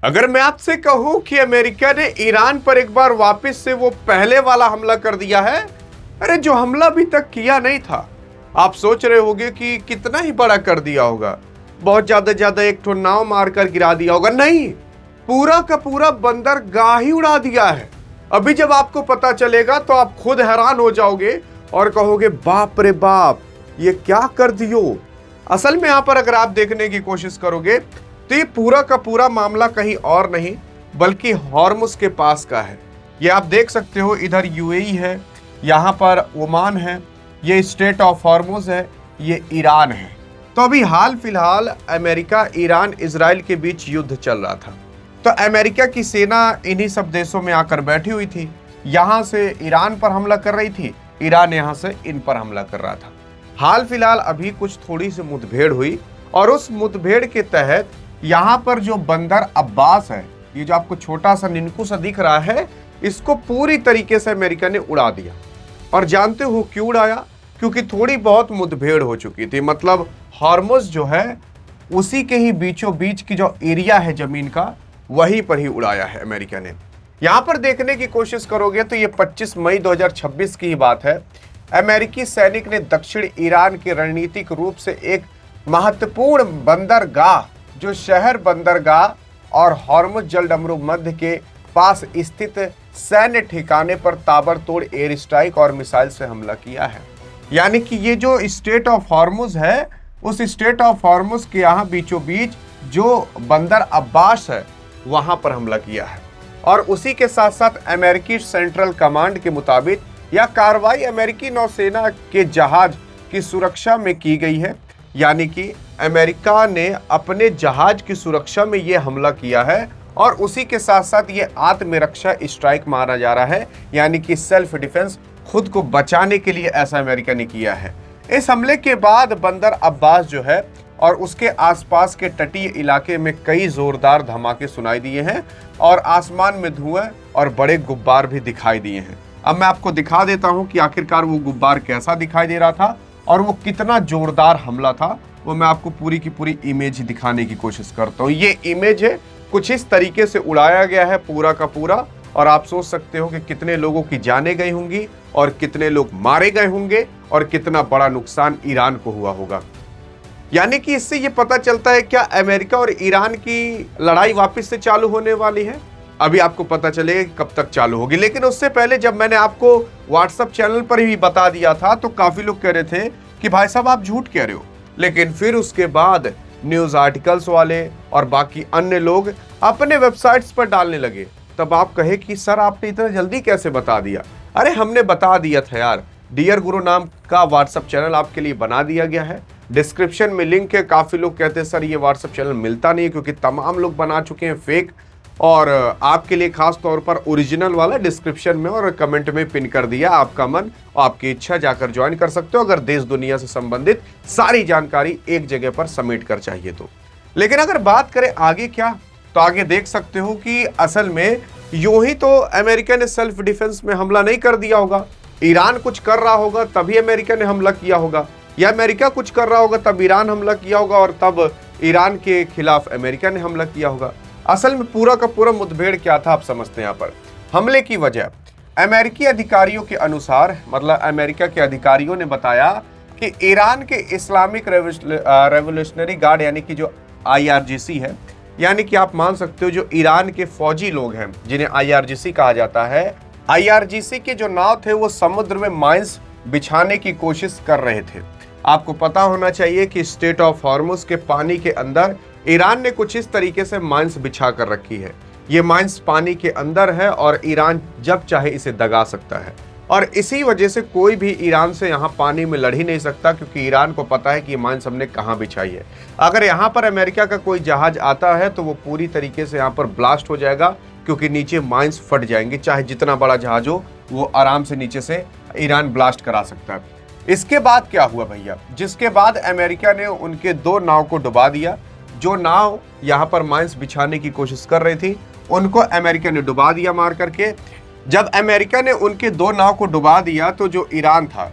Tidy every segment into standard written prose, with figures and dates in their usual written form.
अगर मैं आपसे कहूं कि अमेरिका ने ईरान पर एक बार वापस से वो पहले वाला हमला कर दिया है, अरे जो हमला अभी तक किया नहीं था। आप सोच रहे होंगे कि कितना ही बड़ा कर दिया होगा, बहुत ज्यादा एक ठो नाव मारकर गिरा दिया होगा। नहीं, पूरा का पूरा बंदरगाह ही उड़ा दिया है। अभी जब आपको पता चलेगा तो आप खुद हैरान हो जाओगे और कहोगे बाप रे बाप, ये क्या कर दियो। असल में यहां पर अगर आप देखने की कोशिश करोगे तो ये पूरा का पूरा मामला कहीं और नहीं बल्कि हॉर्मुज के पास का है। ये आप देख सकते हो, इधर यूएई है, यहाँ पर ओमान है, ये स्टेट ऑफ हॉर्मुज है, ये ईरान है। तो अभी हाल फिलहाल अमेरिका ईरान इजराइल के बीच युद्ध चल रहा था, तो अमेरिका की सेना इन्हीं सब देशों में आकर बैठी हुई थी। यहाँ से ईरान पर हमला कर रही थी, ईरान यहाँ से इन पर हमला कर रहा था। हाल फिलहाल अभी कुछ थोड़ी सी मुठभेड़ हुई और उस मुठभेड़ के तहत यहाँ पर जो बंदर अब्बास है, ये जो आपको छोटा सा निनकू सा दिख रहा है, इसको पूरी तरीके से अमेरिका ने उड़ा दिया। और जानते हो क्यों उड़ाया? क्योंकि थोड़ी बहुत मुठभेड़ हो चुकी थी। मतलब हॉर्मुज जो है उसी के ही बीचों बीच की जो एरिया है जमीन का, वहीं पर ही उड़ाया है अमेरिका ने। यहां पर देखने की कोशिश करोगे तो ये 25 मई 2026 की ही बात है। अमेरिकी सैनिक ने दक्षिण ईरान के रणनीतिक रूप से एक महत्वपूर्ण बंदरगाह, जो शहर बंदरगाह और हॉर्मुज जलडमरू मध्य के पास स्थित सैन्य ठिकाने पर ताबड़तोड़ एयर स्ट्राइक और मिसाइल से हमला किया है। यानी कि ये जो स्टेट ऑफ हॉर्मुज है, उस स्टेट ऑफ हॉर्मुज के यहाँ बीचों बीच जो बंदर अब्बास है, वहां पर हमला किया है। और उसी के साथ साथ अमेरिकी सेंट्रल कमांड के मुताबिक यह कार्रवाई अमेरिकी नौसेना के जहाज की सुरक्षा में की गई है। यानी कि अमेरिका ने अपने जहाज की सुरक्षा में यह हमला किया है और उसी के साथ साथ ये आत्मरक्षा स्ट्राइक मारा जा रहा है। यानी कि सेल्फ डिफेंस, खुद को बचाने के लिए ऐसा अमेरिका ने किया है। इस हमले के बाद बंदर अब्बास जो है और उसके आसपास के तटीय इलाके में कई जोरदार धमाके सुनाई दिए हैं और आसमान में धुएं और बड़े गुब्बार भी दिखाई दिए हैं। अब मैं आपको दिखा देता हूं कि आखिरकार वो गुब्बार कैसा दिखाई दे रहा था और वो कितना जोरदार हमला था। वो मैं आपको पूरी की पूरी इमेज दिखाने की कोशिश करता हूँ। ये इमेज है, कुछ इस तरीके से उड़ाया गया है पूरा का पूरा, और आप सोच सकते हो कि कितने लोगों की जानें गई होंगी और कितने लोग मारे गए होंगे और कितना बड़ा नुकसान ईरान को हुआ होगा। यानी कि इससे ये पता चलता है क्या अमेरिका और ईरान की लड़ाई वापस से चालू होने वाली है। अभी आपको पता चलेगा कब तक चालू होगी, लेकिन उससे पहले जब मैंने आपको व्हाट्सएप चैनल पर ही बता दिया था तो काफी लोग कह रहे थे कि भाई साहब आप झूठ कह रहे हो। लेकिन फिर उसके बाद न्यूज आर्टिकल्स वाले और बाकी अन्य लोग अपने वेबसाइट्स पर डालने लगे। तब आप कहे कि सर आपने इतना जल्दी कैसे बता दिया? अरे हमने बता दिया था यार। डियर गुरु नाम का व्हाट्सएप चैनल आपके लिए बना दिया गया है, डिस्क्रिप्शन में लिंक है। काफी लोग कहते हैं सर ये व्हाट्सएप चैनल मिलता नहीं है क्योंकि तमाम लोग बना चुके हैं फेक, और आपके लिए खास तौर पर ओरिजिनल वाला डिस्क्रिप्शन में और कमेंट में पिन कर दिया। आपका मन और आपकी इच्छा, जाकर ज्वाइन कर सकते हो अगर देश दुनिया से संबंधित सारी जानकारी एक जगह पर समेट कर चाहिए तो। लेकिन अगर बात करें आगे क्या, तो आगे देख सकते हो कि असल में यूं ही तो अमेरिका ने सेल्फ डिफेंस में हमला नहीं कर दिया होगा। ईरान कुछ कर रहा होगा तभी अमेरिका ने हमला किया होगा, या अमेरिका कुछ कर रहा होगा तब ईरान हमला किया होगा और तब ईरान के खिलाफ अमेरिका ने हमला किया होगा। असल में पूरा का पूरा मुठभेड़ क्या था आप समझते हैं। यहाँ पर हमले की वजह अमेरिकी अधिकारियों के अनुसार, मतलब अमेरिका के अधिकारियों ने बताया कि ईरान के इस्लामिक रेवोल्यूशनरी गार्ड यानी कि जो IRGC है, यानी कि आप मान सकते हो जो ईरान के फौजी लोग हैं जिन्हें IRGC कहा जाता है, IRGC के जो नाव थे वो समुद्र में माइंस बिछाने की कोशिश कर रहे थे। आपको पता होना चाहिए कि स्टेट ऑफ हॉर्मुज के पानी के अंदर ईरान ने कुछ इस तरीके से माइंस बिछा कर रखी है। ये माइंस पानी के अंदर है और ईरान जब चाहे इसे दगा सकता है, और इसी वजह से कोई भी ईरान से यहाँ पानी में लड़ ही नहीं सकता क्योंकि ईरान को पता है कि ये माइंस हमने कहाँ बिछाई है। अगर यहाँ पर अमेरिका का कोई जहाज आता है तो वो पूरी तरीके से यहाँ पर ब्लास्ट हो जाएगा क्योंकि नीचे माइंस फट जाएंगे। चाहे जितना बड़ा जहाज हो वो आराम से नीचे से ईरान ब्लास्ट करा सकता है। इसके बाद क्या हुआ भैया? जिसके बाद अमेरिका ने उनके 2 नाव को डुबा दिया। जो नाव यहाँ पर माइंस बिछाने की कोशिश कर रही थी उनको अमेरिका ने डुबा दिया मार करके। जब अमेरिका ने उनके 2 नाव को डुबा दिया तो जो ईरान था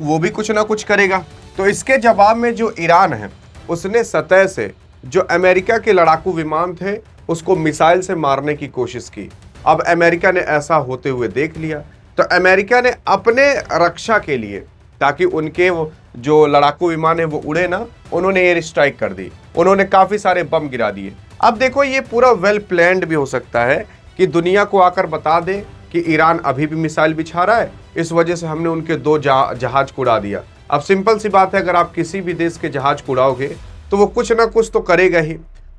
वो भी कुछ ना कुछ करेगा। तो इसके जवाब में जो ईरान है उसने सतह से जो अमेरिका के लड़ाकू विमान थे उसको मिसाइल से मारने की कोशिश की। अब अमेरिका ने ऐसा होते हुए देख लिया, तो अमेरिका ने अपने रक्षा के लिए, ताकि उनके वो जो लड़ाकू विमान है वो उड़े ना, उन्होंने एयर स्ट्राइक कर दी, उन्होंने काफी सारे बम गिरा दिए। अब देखो ये पूरा वेल प्लान्ड भी हो सकता है कि दुनिया को आकर बता दे कि ईरान अभी भी मिसाइल बिछा रहा है, इस वजह से हमने उनके 2 जहाज को उड़ा दिया। अब सिंपल सी बात है, अगर आप किसी भी देश के जहाज को उड़ाओगे तो वो कुछ ना कुछ तो करेगा ही,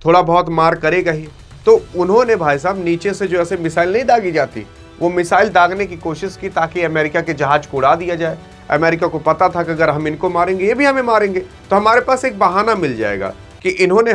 थोड़ा बहुत मार करेगा ही। तो उन्होंने भाई साहब नीचे से जो ऐसे मिसाइल नहीं दागी जाती, वो मिसाइल दागने की कोशिश की ताकि अमेरिका के जहाज को उड़ा दिया जाए। अमेरिका को पता था कि अगर हम इनको मारेंगे ये भी हमें मारेंगे, तो हमारे पास एक बहाना मिल जाएगा कि इन्होंने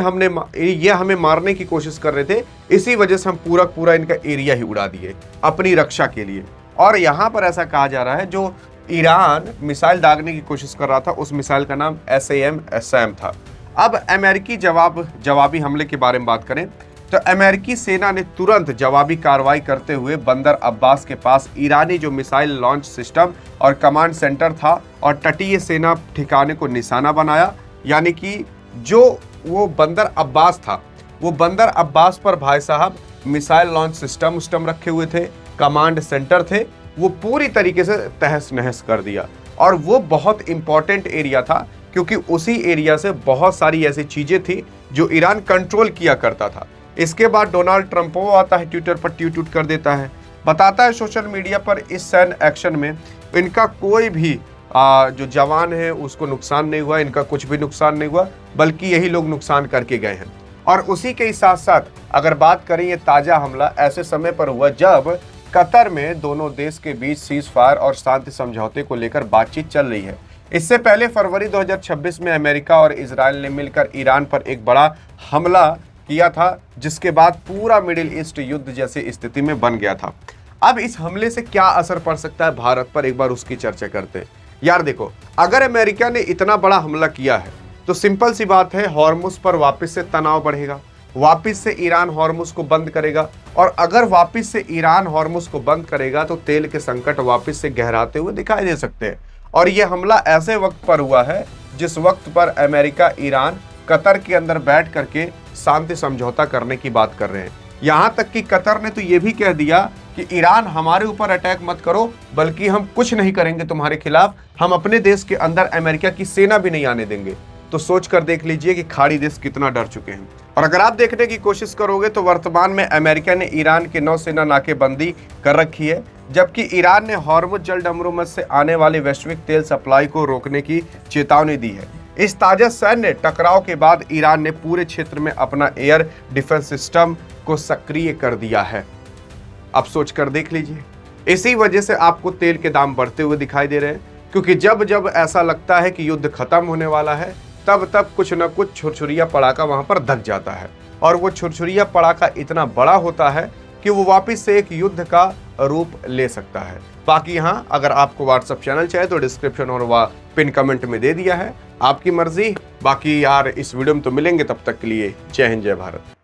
ये हमें मारने की कोशिश कर रहे थे, इसी वजह से हम पूरा इनका एरिया ही उड़ा दिए अपनी रक्षा के लिए। और यहाँ पर ऐसा कहा जा रहा है, जो ईरान मिसाइल दागने की कोशिश कर रहा था उस मिसाइल का नाम SAM था। अब अमेरिकी जवाबी हमले के बारे में बात करें तो अमेरिकी सेना ने तुरंत जवाबी कार्रवाई करते हुए बंदर अब्बास के पास ईरानी जो मिसाइल लॉन्च सिस्टम और कमांड सेंटर था और तटीय सेना ठिकाने को निशाना बनाया। यानी कि जो वो बंदर अब्बास था, वो बंदर अब्बास पर भाई साहब मिसाइल लॉन्च सिस्टम रखे हुए थे, कमांड सेंटर थे, वो पूरी तरीके से तहस नहस कर दिया। और वो बहुत इंपॉर्टेंट एरिया था, क्योंकि उसी एरिया से बहुत सारी ऐसी चीजें थी जो ईरान कंट्रोल किया करता था। इसके बाद डोनाल्ड ट्रंप वो आता है ट्विटर पर ट्वीट कर देता है, बताता है सोशल मीडिया पर इस सैन्य एक्शन में इनका कोई भी जो जवान है उसको नुकसान नहीं हुआ, इनका कुछ भी नुकसान नहीं हुआ, बल्कि यही लोग नुकसान करके गए हैं। और उसी के साथ साथ अगर बात करें, ये ताजा हमला ऐसे समय पर हुआ जब कतर में दोनों देश के बीच सीज फायर और शांति समझौते को लेकर बातचीत चल रही है। इससे पहले फरवरी 2026 में अमेरिका और इजराइल ने मिलकर ईरान पर एक बड़ा हमला किया था, जिसके बाद पूरा मिडिल ईस्ट युद्ध जैसी स्थिति में बन गया था। अब इस हमले से क्या असर पड़ सकता है भारत पर, एक बार उसकी चर्चा करते हैं। यार देखो, अगर अमेरिका ने इतना बड़ा हमला किया है तो सिंपल सी बात है, हॉर्मुज पर वापस से तनाव बढ़ेगा, वापस से ईरान हॉर्मुज को बंद करेगा। और अगर वापस से ईरान हॉर्मुज को बंद करेगा तो तेल के संकट वापस से गहराते हुए दिखाई दे सकते हैं। और यह हमला ऐसे वक्त पर हुआ है जिस वक्त पर अमेरिका ईरान कतर के अंदर बैठ करके शांति समझौता करने की बात कर रहे हैं। यहाँ तक कि कतर ने तो ये भी कह दिया कि ईरान हमारे ऊपर अटैक मत करो, बल्कि हम कुछ नहीं करेंगे तुम्हारे खिलाफ, हम अपने देश के अंदर अमेरिका की सेना भी नहीं आने देंगे। तो सोच कर देख लीजिए कि खाड़ी देश कितना डर चुके हैं। और अगर आप देखने की कोशिश करोगे तो वर्तमान में अमेरिका ने ईरान की नौसेना नाकेबंदी कर रखी है, जबकि ईरान ने हॉर्मुज जलडमरूमत से आने वाली वैश्विक तेल सप्लाई को रोकने की चेतावनी दी है। इस ताजा सैन्य टकराव के बाद ईरान ने पूरे क्षेत्र में अपना एयर डिफेंस सिस्टम को सक्रिय कर दिया है। अब सोच कर देख लीजिए, इसी वजह से आपको तेल के दाम बढ़ते हुए दिखाई दे रहे हैं, क्योंकि जब जब ऐसा लगता है कि युद्ध खत्म होने वाला है, तब तब कुछ न कुछ छुरछुरिया पड़ाका वहां पर धक जाता है। और वो छुरछुरिया पड़ाका इतना बड़ा होता है कि वो वापस से एक युद्ध का रूप ले सकता है। बाकी यहाँ अगर आपको व्हाट्सएप चैनल चाहिए तो डिस्क्रिप्शन और पिन कमेंट में दे दिया है, आपकी मर्जी। बाकी यार इस वीडियो में तो मिलेंगे, तब तक के लिए जय हिंद जय भारत।